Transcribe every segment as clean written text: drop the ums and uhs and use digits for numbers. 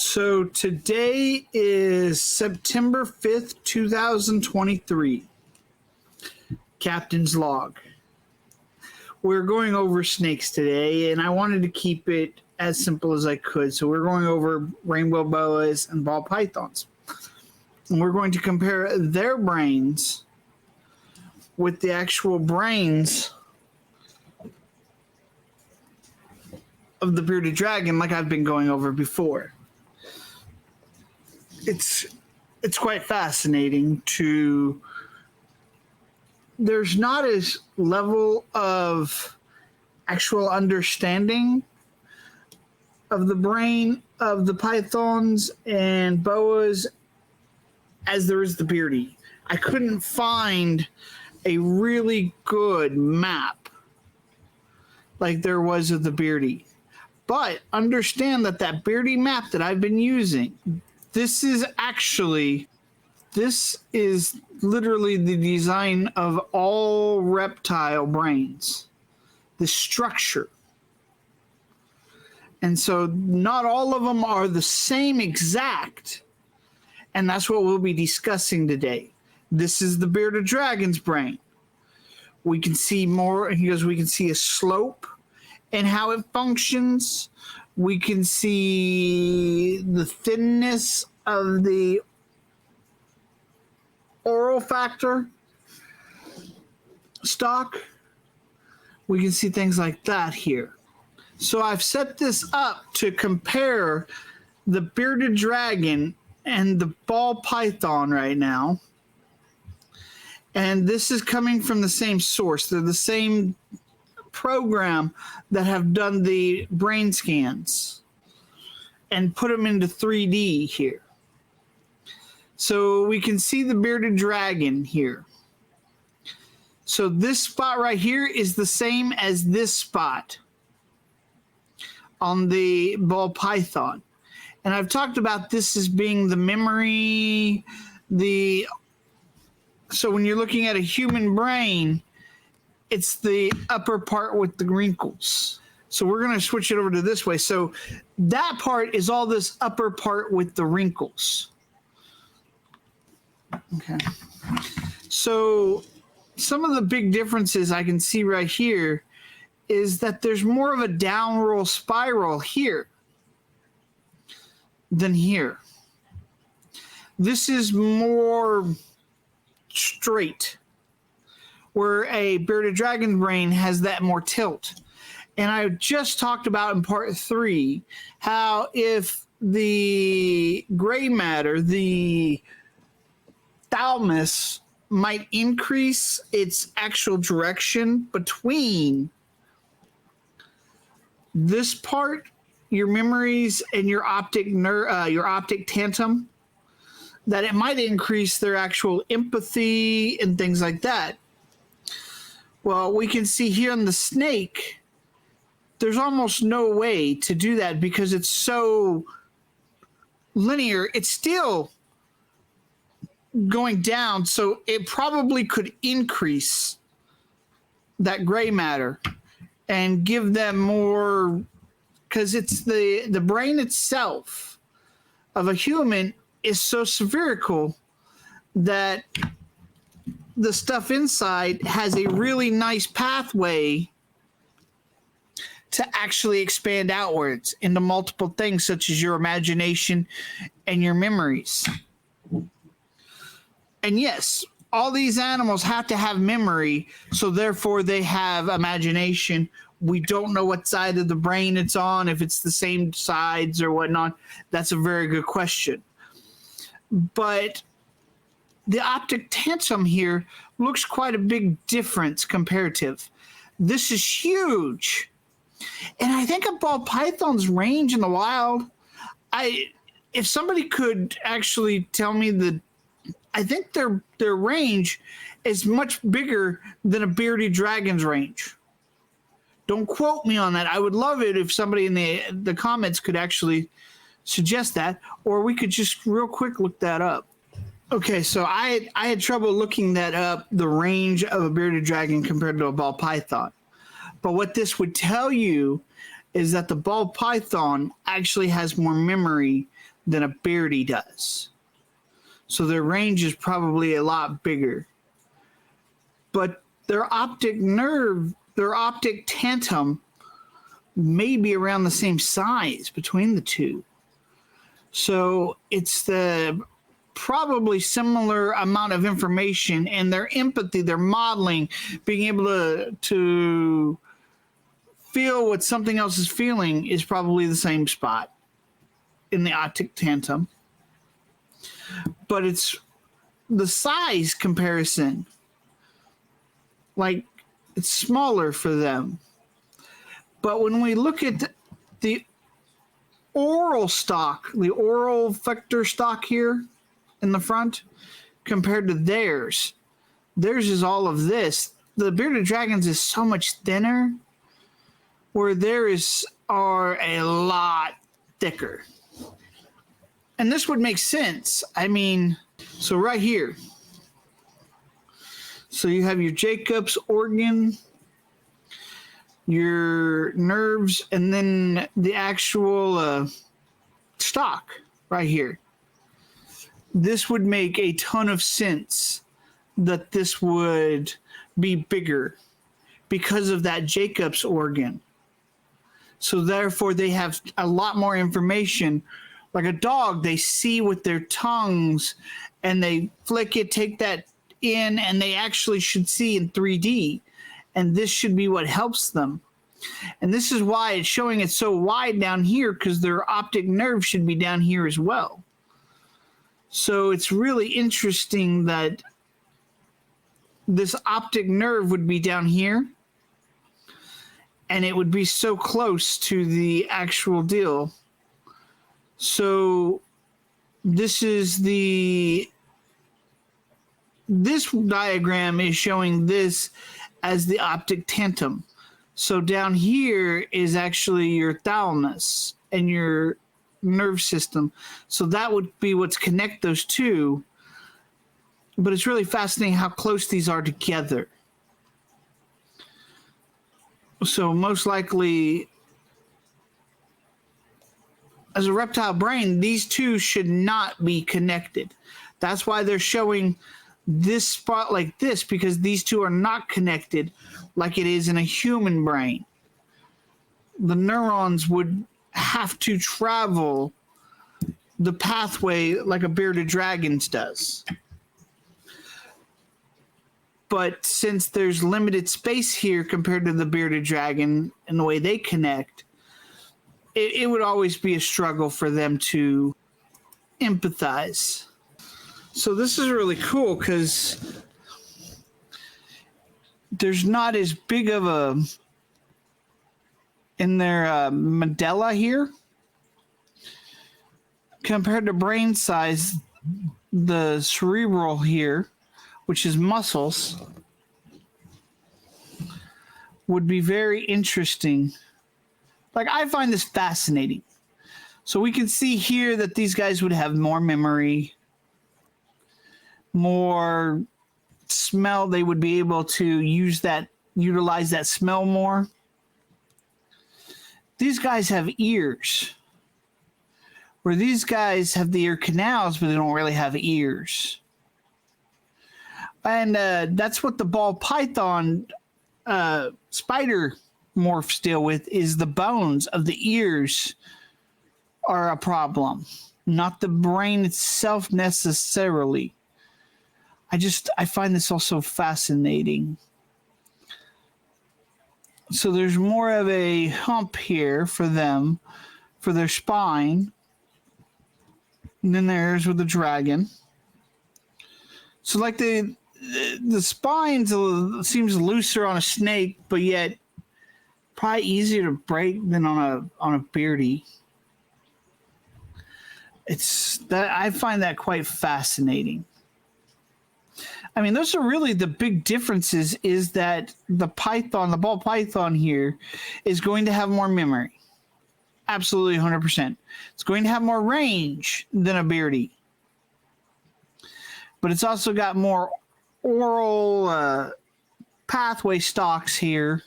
So today is September 5th, 2023. Captain's log. We're going over snakes today, and I wanted to keep it as simple as I could. So we're going over rainbow boas and ball pythons. And we're going to compare their brains with the actual brains of the bearded dragon, like I've been going over before. It's quite fascinating to... There's not as level of actual understanding of the brain of the pythons and boas as there is the beardy. I couldn't find a really good map like there was of the beardy. But understand that beardy map that I've been using, this is literally the design of all reptile brains, the structure. And so not all of them are the same exact, and that's what we'll be discussing today. This is the bearded dragon's brain. We can see more, because we can see a slope and how it functions. We can see the thinness of the oral factor stalk. We can see things like that here. So I've set this up to compare the bearded dragon and the ball python right now. And this is coming from the same source. They're the same program that have done the brain scans and put them into 3D here. So we can see the bearded dragon here. So this spot right here is the same as this spot on the ball python. And I've talked about this as being the memory, so when you're looking at a human brain, it's the upper part with the wrinkles. So we're going to switch it over to this way. So that part is all this upper part with the wrinkles. Okay. So some of the big differences I can see right here is that there's more of a down roll spiral here than here. This is more straight, where a bearded dragon brain has that more tilt. And I just talked about in part 3 how if the gray matter, the thalamus, might increase its actual direction between this part, your memories, and your optic tantum, that it might increase their actual empathy and things like that. Well, we can see here in the snake, there's almost no way to do that because it's so linear. It's still going down, so it probably could increase that gray matter and give them more, because it's the brain itself of a human is so spherical that the stuff inside has a really nice pathway to actually expand outwards into multiple things, such as your imagination and your memories. And yes, all these animals have to have memory, so therefore they have imagination. We don't know what side of the brain it's on, if it's the same sides or whatnot. That's a very good question. But the optic tantum here looks quite a big difference comparative. This is huge. And I think a ball python's range in the wild, if somebody could actually tell me I think their range is much bigger than a bearded dragon's range. Don't quote me on that. I would love it if somebody in the comments could actually suggest that, or we could just real quick look that up. Okay, so I had trouble looking that up, the range of a bearded dragon compared to a ball python. But what this would tell you is that the ball python actually has more memory than a beardy does. So their range is probably a lot bigger. But their optic nerve, their optic tantum, may be around the same size between the two. So it's the probably similar amount of information, and their empathy, their modeling, being able to feel what something else is feeling is probably the same spot in the optic tantum. But it's the size comparison. Like, it's smaller for them. But when we look at the oral stalk, the oral effector stalk here in the front, compared to theirs is all of this. The bearded dragons is so much thinner, where theirs are a lot thicker. And this would make sense. I mean, so right here. So you have your Jacob's organ, your nerves, and then the actual stalk right here. This would make a ton of sense that this would be bigger because of that Jacob's organ. So therefore they have a lot more information. Like a dog, they see with their tongues and they flick it, take that in, and they actually should see in 3D. And this should be what helps them. And this is why it's showing it so wide down here, because their optic nerve should be down here as well. So it's really interesting that this optic nerve would be down here, and it would be so close to the actual deal. So this diagram is showing this as the optic tantum. So down here is actually your thalamus and your nerve system. So that would be what's connect those two. But it's really fascinating how close these are together. So most likely, as a reptile brain, these two should not be connected. That's why they're showing this spot like this, because these two are not connected like it is in a human brain. The neurons would have to travel the pathway like a bearded dragon's does. But since there's limited space here compared to the bearded dragon and the way they connect, it would always be a struggle for them to empathize. So this is really cool because there's not as big of a in their medulla here compared to brain size. The cerebral here, which is muscles, would be very interesting. Like, I find this fascinating. So we can see here that these guys would have more memory, more smell. They would be able to utilize that smell more. These guys have ears, where these guys have the ear canals, but they don't really have ears. And that's what the ball python spider morphs deal with, is the bones of the ears are a problem, not the brain itself necessarily. I find this also fascinating. So there's more of a hump here for them, for their spine. And then there's with the dragon. So like the spine seems looser on a snake, but yet probably easier to break than on a beardy. It's that I find that quite fascinating. I mean, those are really the big differences, is that the ball python here is going to have more memory. Absolutely 100%. It's going to have more range than a beardy. But it's also got more oral pathway stalks here.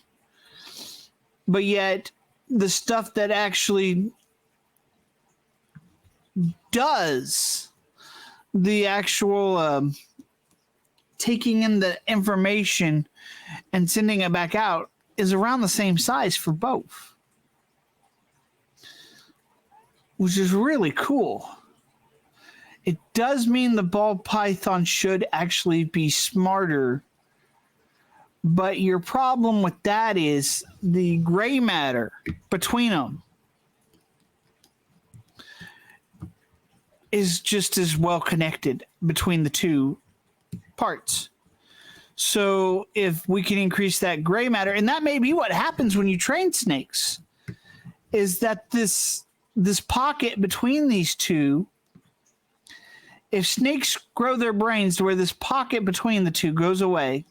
But yet, the stuff that actually does the actual taking in the information and sending it back out is around the same size for both, which is really cool. It does mean the ball python should actually be smarter, but your problem with that is the gray matter between them is just as well connected between the two parts. So if we can increase that gray matter, and that may be what happens when you train snakes, is that this pocket between these two, if snakes grow their brains to where this pocket between the two goes away,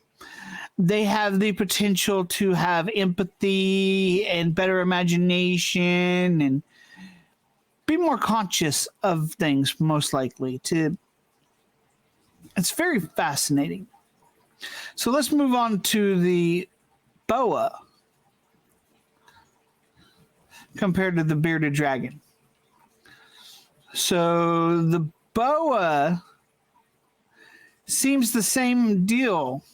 they have the potential to have empathy and better imagination and be more conscious of things, most likely. It's very fascinating. So let's move on to the boa compared to the bearded dragon. So the boa seems the same deal,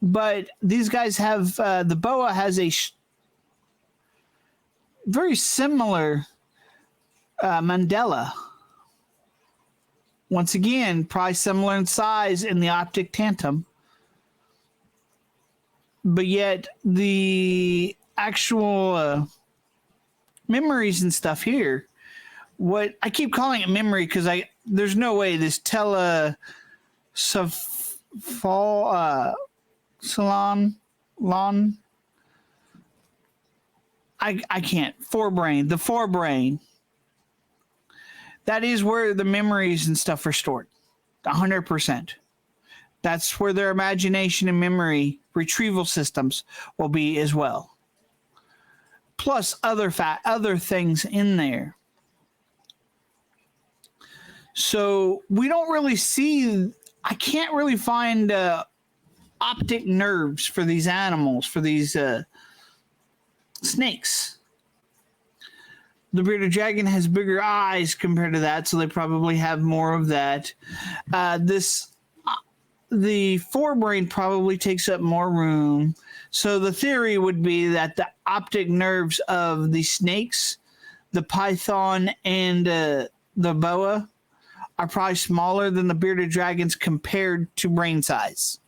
but these guys have the boa has a very similar mandala. Once again, probably similar in size in the optic tantum, but yet the actual memories and stuff here, what I keep calling it memory because there's no way this salon I can't forebrain, the forebrain. That is where the memories and stuff are stored, 100%. That's where their imagination and memory retrieval systems will be as well. Plus other things in there. So we don't really see, I can't really find optic nerves for these animals, for these snakes. The bearded dragon has bigger eyes compared to that, so they probably have more of that. The forebrain probably takes up more room. So the theory would be that the optic nerves of the snakes, the python, and the boa are probably smaller than the bearded dragons compared to brain size.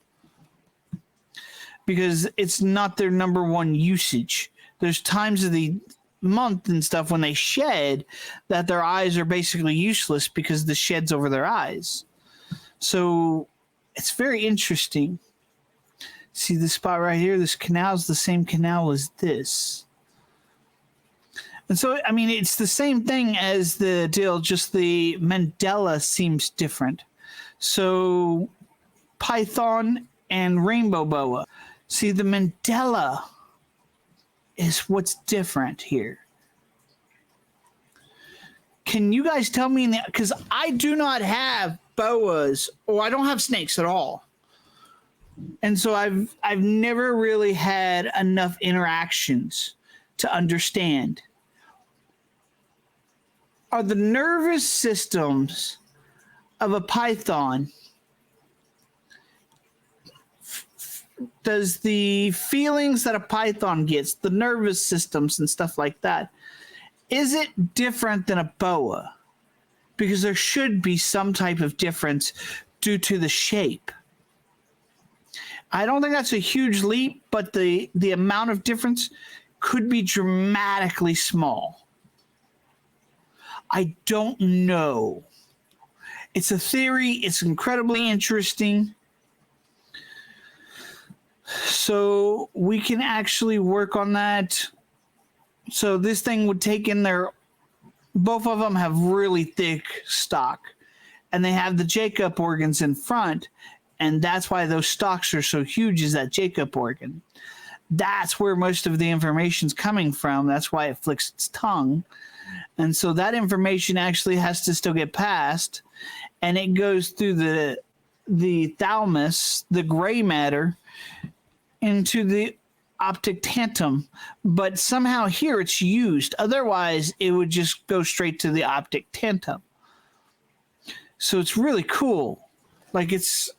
Because it's not their number one usage. There's times of the month and stuff when they shed that their eyes are basically useless because the shed's over their eyes. So it's very interesting. See this spot right here? This canal is the same canal as this. And so, I mean, it's the same thing as the deal, just the mandala seems different. So python and rainbow boa. See, the mandala is what's different here. Can you guys tell me, because I do not have boas, or I don't have snakes at all. And so I've never really had enough interactions to understand. Are the nervous systems of a python, does the feelings that a python gets, the nervous systems and stuff like that, is it different than a boa? Because there should be some type of difference due to the shape. I don't think that's a huge leap, but the amount of difference could be dramatically small. I don't know. It's a theory. It's incredibly interesting. So we can actually work on that. So this thing would take in their, both of them have really thick stock, and they have the Jacob organs in front, and that's why those stalks are so huge, is that Jacob organ. That's where most of the information's coming from. That's why it flicks its tongue. And so that information actually has to still get passed, and it goes through the thalamus, the gray matter, into the optic tantum, but somehow here it's used. Otherwise, it would just go straight to the optic tantum. So it's really cool. Like it's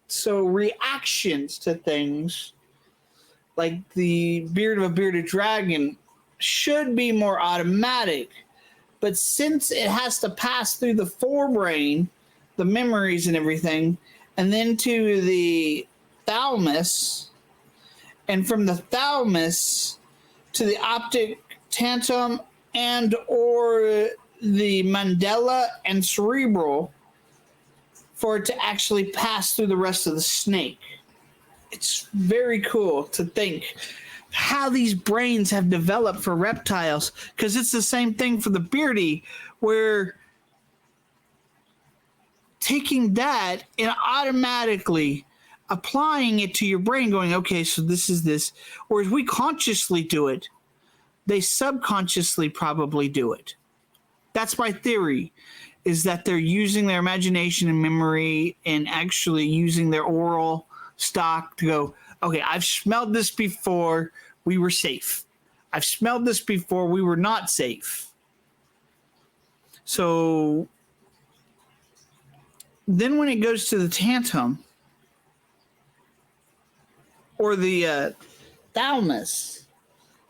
so reactions to things like the beard of a bearded dragon should be more automatic. But since it has to pass through the forebrain, the memories and everything, and then to the thalamus, and from the thalamus to the optic tantum and or the mandala and cerebral for it to actually pass through the rest of the snake. It's very cool to think how these brains have developed for reptiles, because it's the same thing for the beardy, where taking that and automatically applying it to your brain, going, okay, so this is this. Or as we consciously do it, they subconsciously probably do it. That's my theory, is that they're using their imagination and memory and actually using their oral stock to go, okay, I've smelled this before, we were safe. I've smelled this before, we were not safe. So then when it goes to the tantum or the thalamus,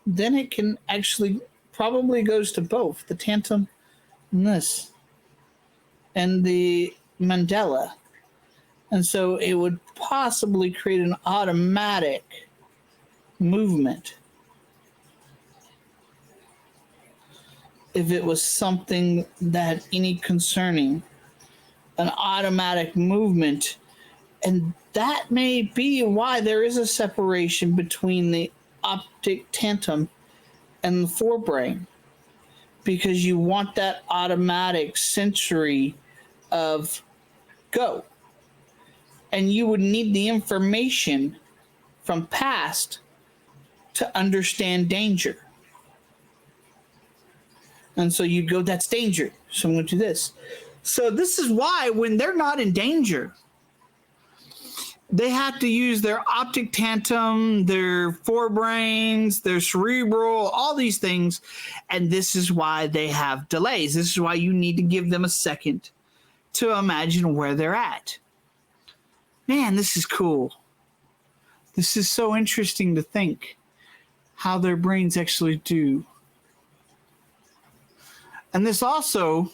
then it can actually probably goes to both the tantum and this and the mandala. And so it would possibly create an automatic movement if it was something that any concerning, an automatic movement. And that may be why there is a separation between the optic tantum and the forebrain, because you want that automatic sensory of go. And you would need the information from past to understand danger. And so you'd go, that's danger, so I'm going to do this. So this is why when they're not in danger, they have to use their optic tantum, their forebrains, their cerebral, all these things. And this is why they have delays. This is why you need to give them a second to imagine where they're at. Man, this is cool. This is so interesting to think how their brains actually do. And this also,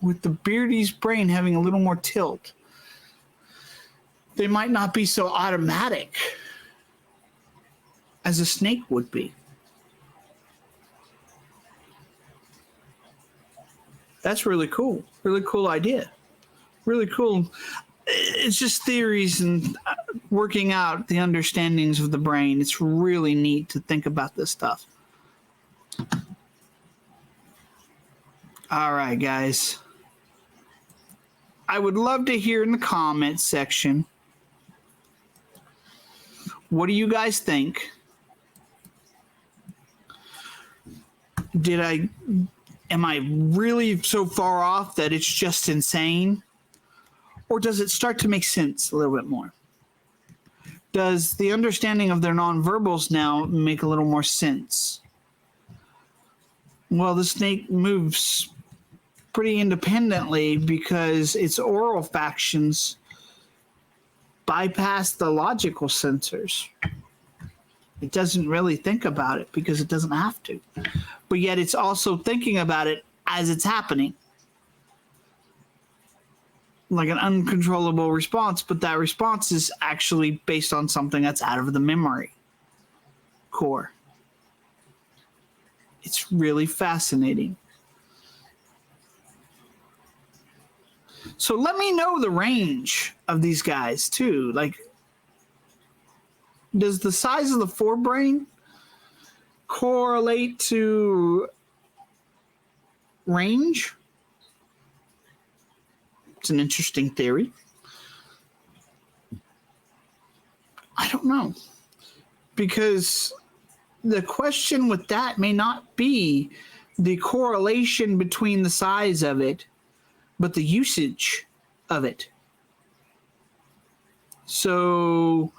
with the beardy's brain having a little more tilt, they might not be so automatic as a snake would be. That's really cool. Really cool idea. Really cool. It's just theories and working out the understandings of the brain. It's really neat to think about this stuff. All right, guys. I would love to hear in the comments section, what do you guys think? Am I really so far off that it's just insane? Or does it start to make sense a little bit more? Does the understanding of their nonverbals now make a little more sense? Well, the snake moves pretty independently because its oral factions bypass the logical sensors. It doesn't really think about it because it doesn't have to. But yet it's also thinking about it as it's happening. Like an uncontrollable response, but that response is actually based on something that's out of the memory core. It's really fascinating. So let me know the range of these guys too. Like, does the size of the forebrain correlate to range? It's an interesting theory. I don't know. Because the question with that may not be the correlation between the size of it, but the usage of it. So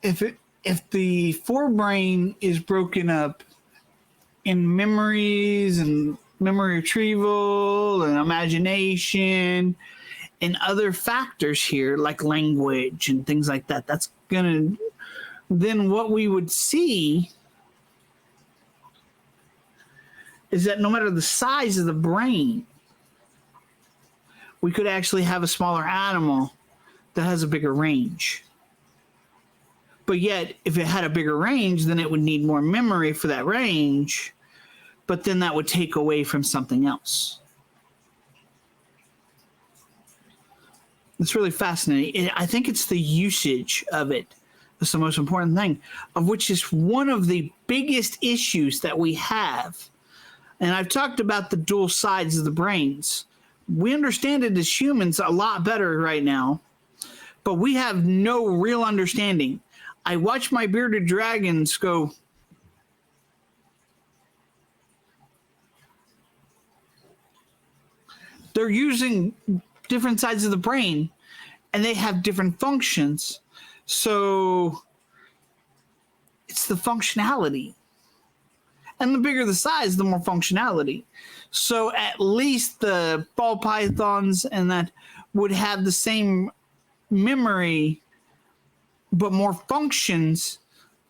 if the forebrain is broken up in memories and memory retrieval and imagination and other factors here like language and things like that, that's gonna, then what we would see is that no matter the size of the brain, we could actually have a smaller animal that has a bigger range. But yet, if it had a bigger range, then it would need more memory for that range, but then that would take away from something else. It's really fascinating. I think it's the usage of it that's the most important thing, of which is one of the biggest issues that we have. And I've talked about the dual sides of the brains. We understand it as humans a lot better right now, but we have no real understanding. I watch my bearded dragons go. They're using different sides of the brain, and they have different functions. So it's the functionality. And the bigger the size, the more functionality. So at least the ball pythons and that would have the same memory, but more functions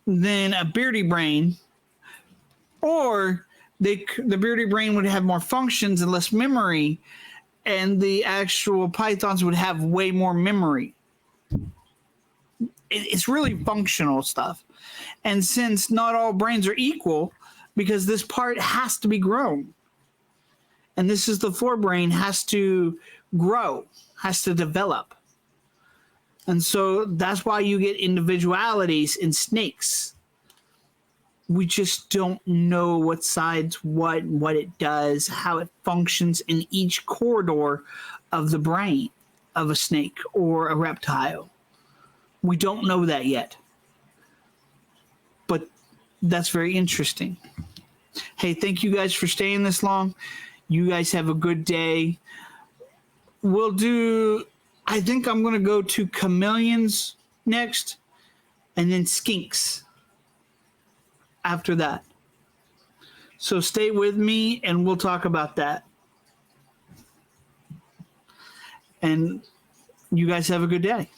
than a beardy brain. Or the beardy brain would have more functions and less memory, and the actual pythons would have way more memory. It's really functional stuff. And since not all brains are equal, because this part has to be grown, and this is the forebrain, has to grow, has to develop. And so that's why you get individualities in snakes. We just don't know what sides, what it does, how it functions in each corridor of the brain of a snake or a reptile. We don't know that yet. But that's very interesting. Hey, thank you guys for staying this long. You guys have a good day. I think I'm going to go to chameleons next, and then skinks after that. So stay with me, and we'll talk about that. And you guys have a good day.